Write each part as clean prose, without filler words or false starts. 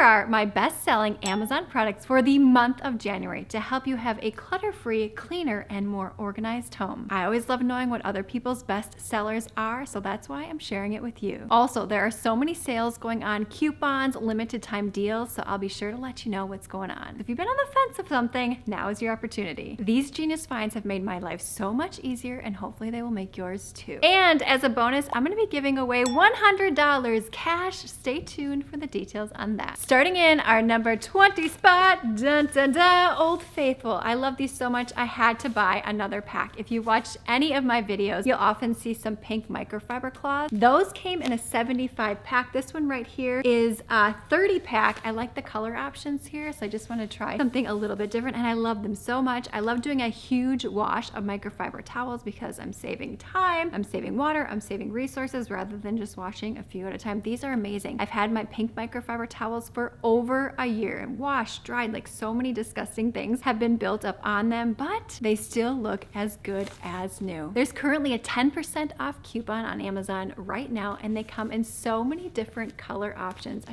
Here are my best-selling Amazon products for the month of January to help you have a clutter-free, cleaner, and more organized home. I always love knowing what other people's best sellers are, so that's why I'm sharing it with you. Also, there are so many sales going on, coupons, limited time deals, so I'll be sure to let you know what's going on. If you've been on the fence of something, now is your opportunity. These genius finds have made my life so much easier, and hopefully they will make yours too. And as a bonus, I'm gonna be giving away $100 cash. Stay tuned for the details on that. Starting in our number 20 spot, dun dun dun, Old Faithful. I love these so much, I had to buy another pack. If you watch any of my videos, you'll often see some pink microfiber cloths. Those came in a 75 pack. This one right here is a 30 pack. I like the color options here, so I just want to try something a little bit different, and I love them so much. I love doing a huge wash of microfiber towels because I'm saving time, I'm saving water, I'm saving resources rather than just washing a few at a time. These are amazing. I've had my pink microfiber towels for over a year and washed, dried, like so many disgusting things have been built up on them, but they still look as good as new. There's currently a 10% off coupon on Amazon right now, and they come in so many different color options.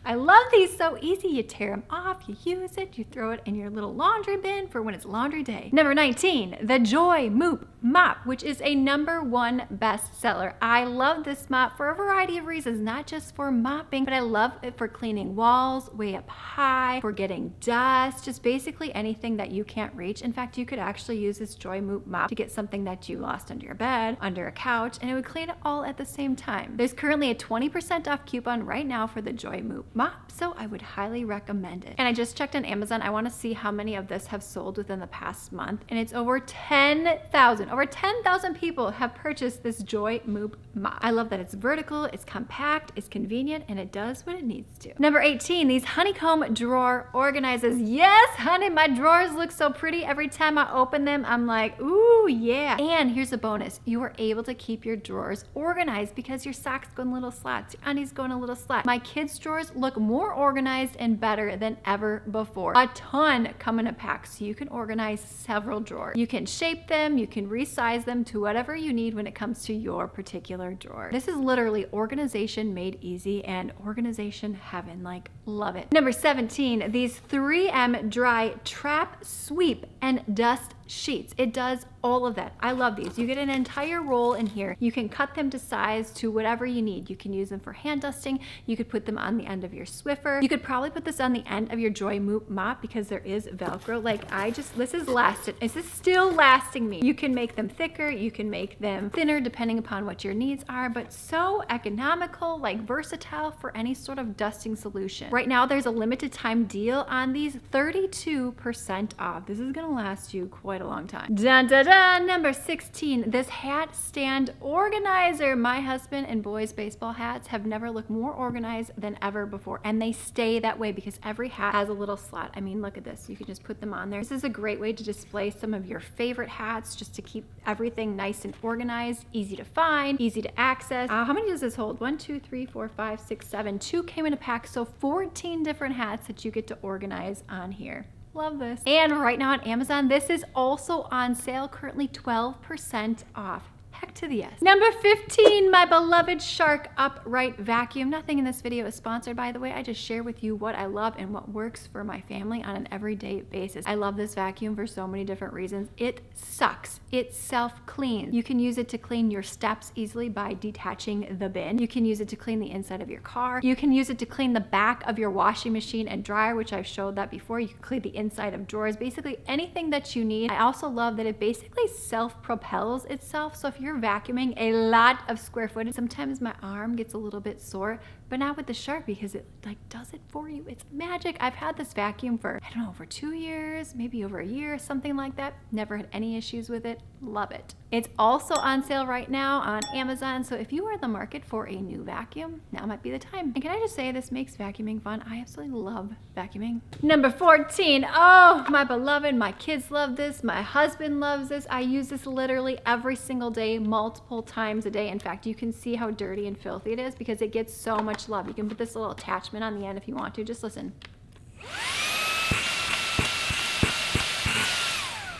I love these, so easy. You tear them off, you use it, you throw it in your little laundry bin for when it's laundry day. Number 19, the Joy Moop Mop, which is a #1 bestseller. I love this mop for a variety of reasons, not just for mopping, but I love it for cleaning walls way up high, for getting dust, just basically anything that you can't reach. In fact, you could actually use this Joy Moop mop to get something that you lost under your bed, under a couch, and it would clean it all at the same time. There's currently a 20% off coupon right now for the Joy Moop mop, so I would highly recommend it. And I just checked on Amazon. I want to see how many of this have sold within the past month, and it's over 10,000. Over 10,000 people have purchased this Joy Moop mop. I love that it's vertical, it's compact, it's convenient, and it does what it needs to. Number 18, these honeycomb drawer organizers. Yes, honey, my drawers look so pretty. Every time I open them, I'm like, ooh, yeah. And here's a bonus. You are able to keep your drawers organized because your socks go in little slots, your undies go in a little slot. My kids' drawers look more organized and better than ever before. A ton come in a pack, so you can organize several drawers. You can shape them, you can resize them to whatever you need when it comes to your particular drawer. This is literally organization made easy and organization heaven. Like, love it. Number 17, these 3M Dry Trap, Sweep, and Dust Sheets. It does all of that. I love these. You get an entire roll in here. You can cut them to size to whatever you need. You can use them for hand dusting. You could put them on the end of your Swiffer. You could probably put this on the end of your Joy Moop mop because there is Velcro. Like, this is lasted. This is still lasting me. You can make them thicker. You can make them thinner depending upon what your needs are, but so economical, like versatile for any sort of dusting solution. Right now, there's a limited time deal on these, 32% off. This is gonna last you quite a long time. Dun, dun, dun. Number 16, this hat stand organizer. My husband and boys' baseball hats have never looked more organized than ever before, and they stay that way because every hat has a little slot. I mean, look at this. You can just put them on there. This is a great way to display some of your favorite hats, just to keep everything nice and organized, easy to find, easy to access. How many does this hold? 1, 2, 3, 4, 5, 6, 7. 2 came in a pack, so 14 different hats that you get to organize on here. Love this. And right now on Amazon, this is also on sale, currently 12% off. Heck to the yes. Number 15, my beloved Shark Upright Vacuum. Nothing in this video is sponsored, by the way. I just share with you what I love and what works for my family on an everyday basis. I love this vacuum for so many different reasons. It sucks. It self-cleans. You can use it to clean your steps easily by detaching the bin. You can use it to clean the inside of your car. You can use it to clean the back of your washing machine and dryer, which I've showed that before. You can clean the inside of drawers, basically anything that you need. I also love that it basically self-propels itself. So if you're vacuuming a lot of square footage, sometimes my arm gets a little bit sore, but not with the Shark because it like does it for you. It's magic. I've had this vacuum for, I don't know, over 2 years, maybe over a year, something like that. Never had any issues with it. Love it. It's also on sale right now on Amazon, so if you are in the market for a new vacuum, now might be the time. And can I just say, this makes vacuuming fun. I absolutely love vacuuming. Number 14, oh, my beloved, my kids love this, my husband loves this. I use this literally every single day, multiple times a day. In fact, you can see how dirty and filthy it is because it gets so much love. You can put this little attachment on the end if you want to. Just listen.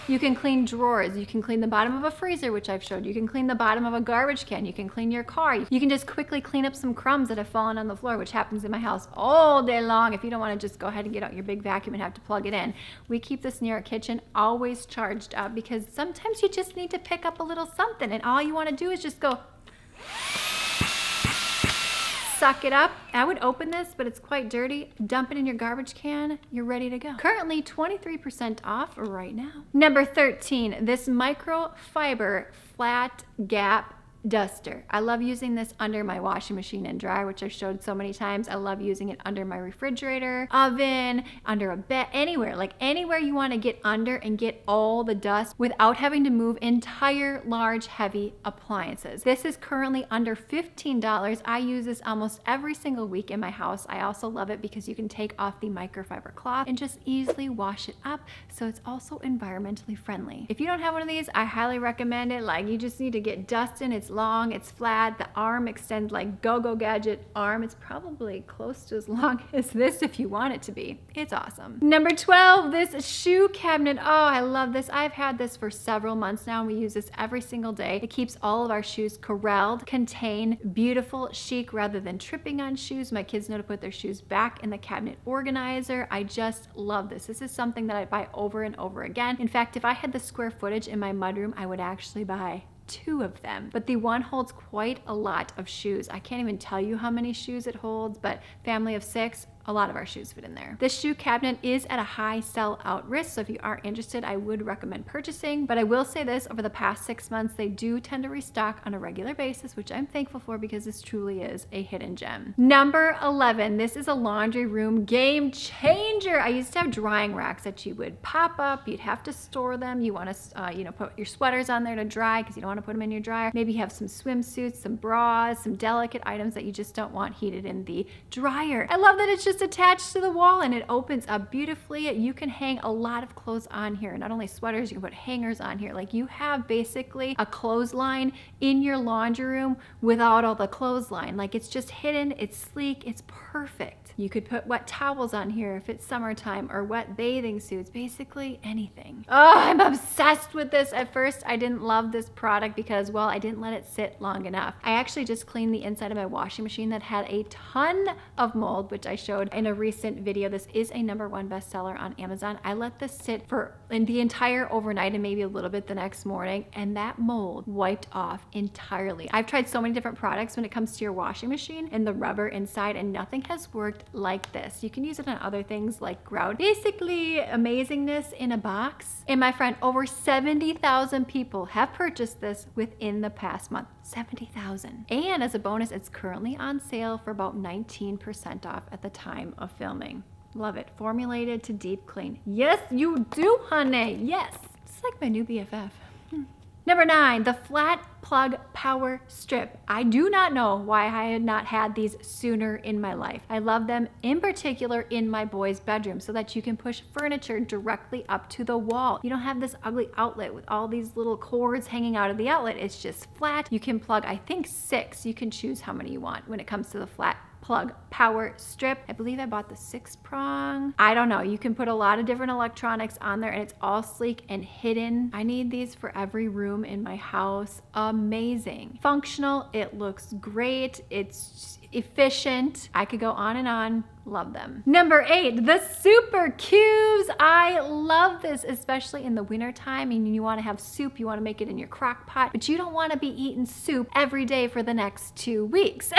You can clean drawers. You can clean the bottom of a freezer, which I've showed. You can clean the bottom of a garbage can. You can clean your car. You can just quickly clean up some crumbs that have fallen on the floor, which happens in my house all day long. If you don't want to just go ahead and get out your big vacuum and have to plug it in. We keep this near our kitchen always charged up because sometimes you just need to pick up a little something and all you want to do is just go suck it up. I would open this, but it's quite dirty. Dump it in your garbage can. You're ready to go. Currently 23% off right now. Number 13, this microfiber flat gap duster. I love using this under my washing machine and dryer, which I've showed so many times. I love using it under my refrigerator, oven, under a bed, anywhere. Like anywhere you want to get under and get all the dust without having to move entire large heavy appliances. This is currently under $15. I use this almost every single week in my house. I also love it because you can take off the microfiber cloth and just easily wash it up, so it's also environmentally friendly. If you don't have one of these, I highly recommend it. Like you just need to get dust in. It's long, it's flat, the arm extends like go-go gadget arm. It's probably close to as long as this if you want it to be. It's awesome. Number 12, this shoe cabinet. Oh, I love this. I've had this for several months now and we use this every single day. It keeps all of our shoes corralled, contain beautiful chic rather than tripping on shoes. My kids know to put their shoes back in the cabinet organizer. I just love this. This is something that I buy over and over again. In fact, if I had the square footage in my mudroom, I would actually buy 2 of them, but the one holds quite a lot of shoes. I can't even tell you how many shoes it holds, but family of 6, a lot of our shoes fit in there. This shoe cabinet is at a high sell out risk, so if you are interested, I would recommend purchasing, but I will say this, over the past 6 months, they do tend to restock on a regular basis, which I'm thankful for because this truly is a hidden gem. Number 11, this is a laundry room game changer. I used to have drying racks that you would pop up, you'd have to store them, you want to put your sweaters on there to dry because you don't want to put them in your dryer. Maybe you have some swimsuits, some bras, some delicate items that you just don't want heated in the dryer. I love that it's just attached to the wall and it opens up beautifully. You can hang a lot of clothes on here, not only sweaters, you can put hangers on here. Like you have basically a clothesline in your laundry room without all the clothesline. Like it's just hidden, it's sleek, it's perfect. You could put wet towels on here if it's summertime, or wet bathing suits, basically anything. Oh, I'm obsessed with this. At first, I didn't love this product because, well, I didn't let it sit long enough. I actually just cleaned the inside of my washing machine that had a ton of mold, which I showed in a recent video. This is a #1 bestseller on Amazon. I let this sit for the entire overnight and maybe a little bit the next morning, and that mold wiped off entirely. I've tried so many different products when it comes to your washing machine and the rubber inside, and nothing has worked like this. You can use it on other things like grout. Basically, amazingness in a box. And my friend, over 70,000 people have purchased this within the past month. 70,000. And as a bonus, it's currently on sale for about 19% off at the time of filming. Love it. Formulated to deep clean. Yes, you do, honey. Yes. It's like my new BFF. Number 9, the flat plug power strip. I do not know why I had not had these sooner in my life. I love them in particular in my boys' bedroom so that you can push furniture directly up to the wall. You don't have this ugly outlet with all these little cords hanging out of the outlet. It's just flat. You can plug, I think 6. You can choose how many you want when it comes to the flat plug power strip. I believe I bought the 6-prong. I don't know. You can put a lot of different electronics on there and it's all sleek and hidden. I need these for every room in my house. Amazing. Functional. It looks great. It's efficient. I could go on and on. Love them. Number 8, the super cubes. I love this, especially in the winter time. I mean, you want to have soup, you want to make it in your crock pot, but you don't want to be eating soup every day for the next 2 weeks.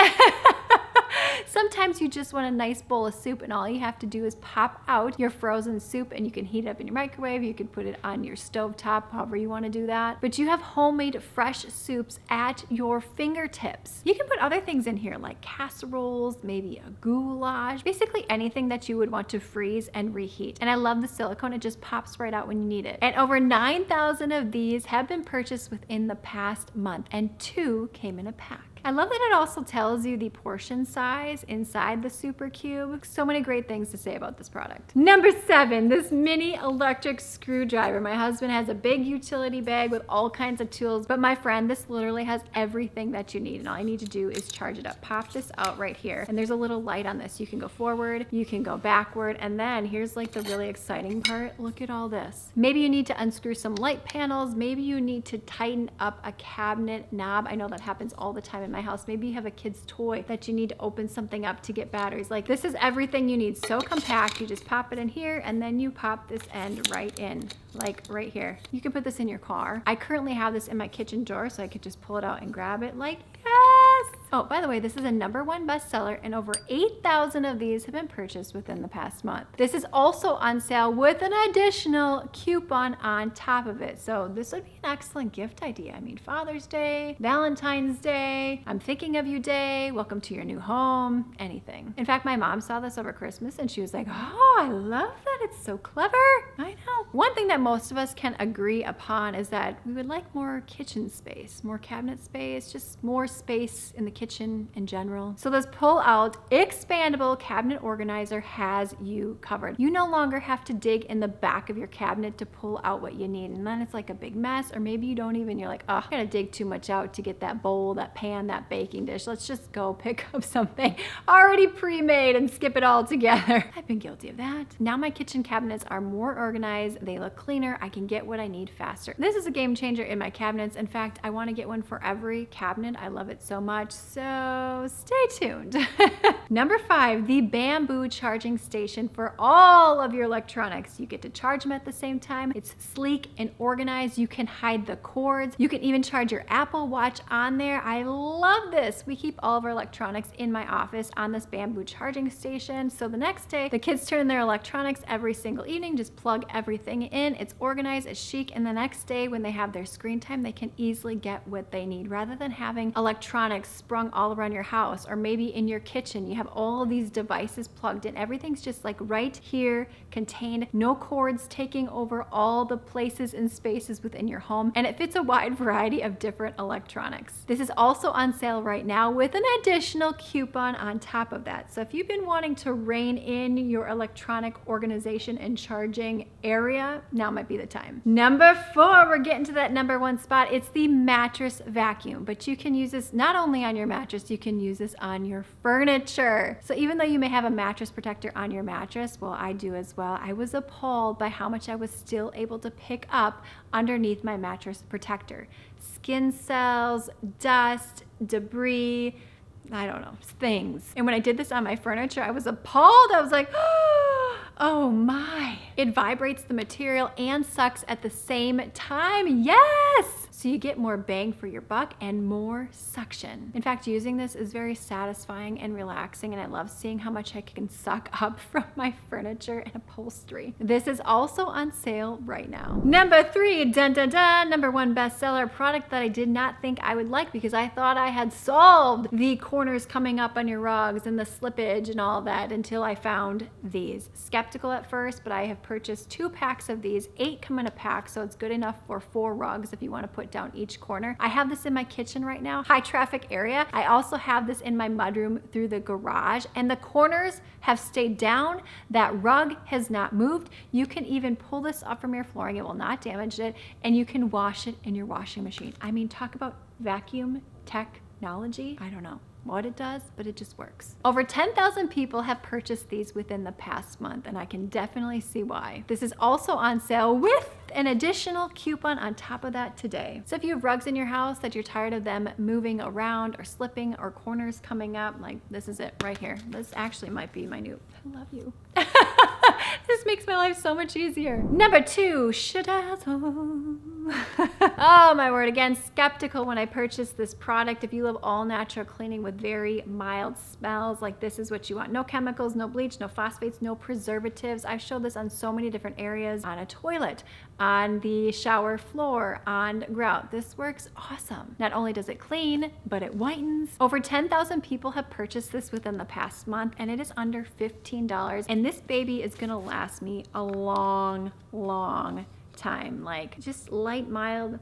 Sometimes you just want a nice bowl of soup and all you have to do is pop out your frozen soup and you can heat it up in your microwave. You can put it on your stovetop, however you want to do that. But you have homemade fresh soups at your fingertips. You can put other things in here like casseroles, maybe a goulash, basically anything that you would want to freeze and reheat. And I love the silicone. It just pops right out when you need it. And over 9,000 of these have been purchased within the past month and 2 came in a pack. I love that it also tells you the portion size inside the super cube. So many great things to say about this product. Number 7, this mini electric screwdriver. My husband has a big utility bag with all kinds of tools, but my friend, this literally has everything that you need, and all you need to do is charge it up. Pop this out right here, and there's a little light on this. You can go forward, you can go backward, and then here's like the really exciting part. Look at all this. Maybe you need to unscrew some light panels. Maybe you need to tighten up a cabinet knob. I know that happens all the time in my house. Maybe you have a kid's toy that you need to open something up to get batteries. Like, this is everything you need. So compact. You just pop it in here, and then you pop this end right in, like right here. You can put this in your car. I currently have this in my kitchen drawer, so I could just pull it out and grab it like, yes! Oh, by the way, this is a #1 bestseller, and over 8,000 of these have been purchased within the past month. This is also on sale with an additional coupon on top of it. So this would be an excellent gift idea. I mean, Father's Day, Valentine's Day, I'm thinking of you day, welcome to your new home, anything. In fact, my mom saw this over Christmas and she was like, oh, I love that. It's so clever. I know. One thing that most of us can agree upon is that we would like more kitchen space, more cabinet space, just more space in the kitchen in general. So this pull-out expandable cabinet organizer has you covered. You no longer have to dig in the back of your cabinet to pull out what you need, and then it's like a big mess, or maybe you don't even, you're like, oh, I gotta dig too much out to get that bowl, that pan, that baking dish. Let's just go pick up something already pre-made and skip it all together. I've been guilty of that. Now my kitchen cabinets are more organized, they look cleaner, I can get what I need faster. This is a game changer in my cabinets. In fact, I wanna get one for every cabinet. I love it so much, so stay tuned. Number 5, the bamboo charging station for all of your electronics. You get to charge them at the same time. It's sleek and organized. You can hide the cords. You can even charge your Apple Watch on there. I love this. We keep all of our electronics in my office on this bamboo charging station. So the next day, the kids turn their electronics every single evening, just plug everything in. It's organized, it's chic, and the next day when they have their screen time, they can easily get what they need rather than having electronics sprung all around your house, or maybe in your kitchen. You have all of these devices plugged in. Everything's just like right here, contained, no cords taking over all the places and spaces within your home, and it fits a wide variety of different electronics. This is also on sale right now with an additional coupon on top of that. So if you've been wanting to rein in your electronic organization and charging area, now might be the time. Number 4, we're getting to that #1 spot. It's the mattress vacuum, but you can use this not only on your mattress, you can use this on your furniture. So even though you may have a mattress protector on your mattress, well, I do as well, I was appalled by how much I was still able to pick up underneath my mattress protector. Skin cells, dust, debris, I don't know, things. And when I did this on my furniture, I was appalled. I was like, oh my. It vibrates the material and sucks at the same time. Yes! So you get more bang for your buck and more suction. In fact, using this is very satisfying and relaxing, and I love seeing how much I can suck up from my furniture and upholstery. This is also on sale right now. Number 3, dun dun dun, #1 bestseller, product that I did not think I would like because I thought I had solved the corners coming up on your rugs and the slippage and all that until I found these. Skeptical at first, but I have purchased 2 packs of these. 8 come in a pack, so it's good enough for 4 rugs if you want to put down each corner. I have this in my kitchen right now, high traffic area. I also have this in my mudroom through the garage, and the corners have stayed down. That rug has not moved. You can even pull this up from your flooring. It will not damage it, and you can wash it in your washing machine. I mean, talk about vacuum technology. I don't know what it does, but it just works. Over 10,000 people have purchased these within the past month, and I can definitely see why. This is also on sale with an additional coupon on top of that today. So if you have rugs in your house that you're tired of them moving around or slipping or corners coming up, like this is it right here. This actually might be my new, I love you. This makes my life so much easier. Number 2, Shadazzle. Oh my word, again, skeptical when I purchased this product. If you love all natural cleaning with very mild smells, like this is what you want. No chemicals, no bleach, no phosphates, no preservatives. I've showed this on so many different areas, on a toilet, on the shower floor, on grout. This works awesome. Not only does it clean, but it whitens. Over 10,000 people have purchased this within the past month, and it is under $15. And this baby is gonna last me a long, long time. Like just light, mild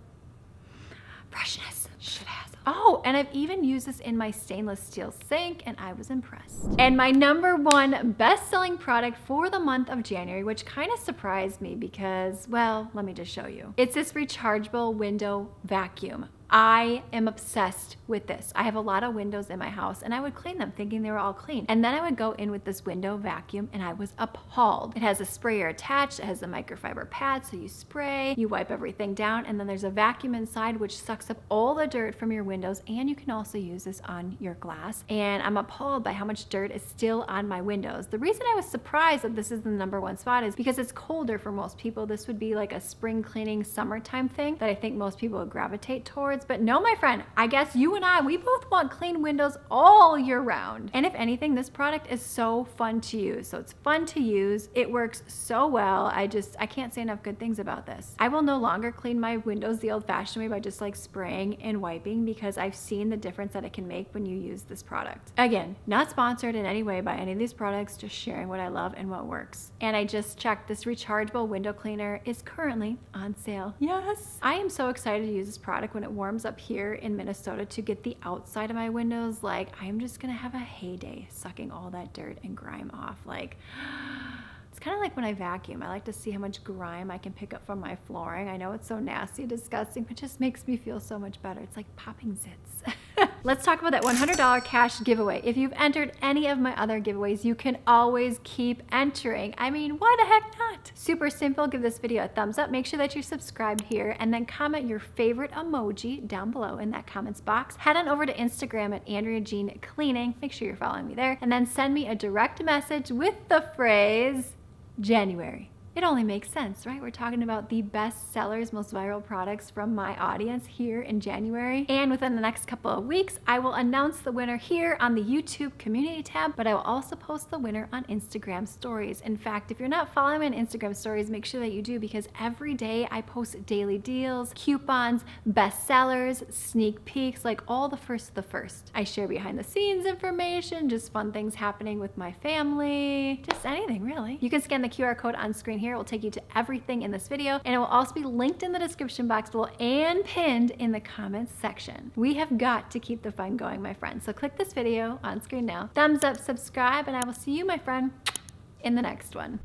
freshness. Shadazzle. Oh, and I've even used this in my stainless steel sink and I was impressed. And my number one best-selling product for the month of January, which kind of surprised me because, well, let me just show you. It's this rechargeable window vacuum. I am obsessed with this. I have a lot of windows in my house and I would clean them thinking they were all clean. And then I would go in with this window vacuum and I was appalled. It has a sprayer attached, it has a microfiber pad, so you spray, you wipe everything down, and then there's a vacuum inside which sucks up all the dirt from your windows, and you can also use this on your glass. And I'm appalled by how much dirt is still on my windows. The reason I was surprised that this is the number one spot is because it's colder for most people. This would be like a spring cleaning summertime thing that I think most people would gravitate towards. But no, my friend, I guess you and I, we both want clean windows all year round. And if anything, this product is so fun to use. So it's fun to use. It works so well. I can't say enough good things about this. I will no longer clean my windows the old-fashioned way by just like spraying and wiping, because I've seen the difference that it can make when you use this product. Again, not sponsored in any way by any of these products, just sharing what I love and what works. And I just checked, this rechargeable window cleaner is currently on sale. Yes! I am so excited to use this product when it warms up here in Minnesota to get the outside of my windows. Like, I am just gonna have a heyday sucking all that dirt and grime off. Like, it's kind of like when I vacuum. I like to see how much grime I can pick up from my flooring. I know it's so nasty, disgusting, but it just makes me feel so much better. It's like popping zits. Let's talk about that $100 cash giveaway. If you've entered any of my other giveaways, you can always keep entering. I mean, why the heck not? Super simple. Give this video a thumbs up. Make sure that you're subscribed here, and then comment your favorite emoji down below in that comments box. Head on over to Instagram at Andrea Jean Cleaning. Make sure you're following me there, and then send me a direct message with the phrase January. It only makes sense, right? We're talking about the best sellers, most viral products from my audience here in January. And within the next couple of weeks, I will announce the winner here on the YouTube community tab, but I will also post the winner on Instagram stories. In fact, if you're not following me on Instagram stories, make sure that you do, because every day I post daily deals, coupons, best sellers, sneak peeks, like all the first of the first. I share behind the scenes information, just fun things happening with my family, just anything really. You can scan the QR code on screen here. It will take you to everything in this video, and it will also be linked in the description box below and pinned in the comments section. We have got to keep the fun going, my friends. So click this video on screen now, thumbs up, subscribe, and I will see you, my friend, in the next one.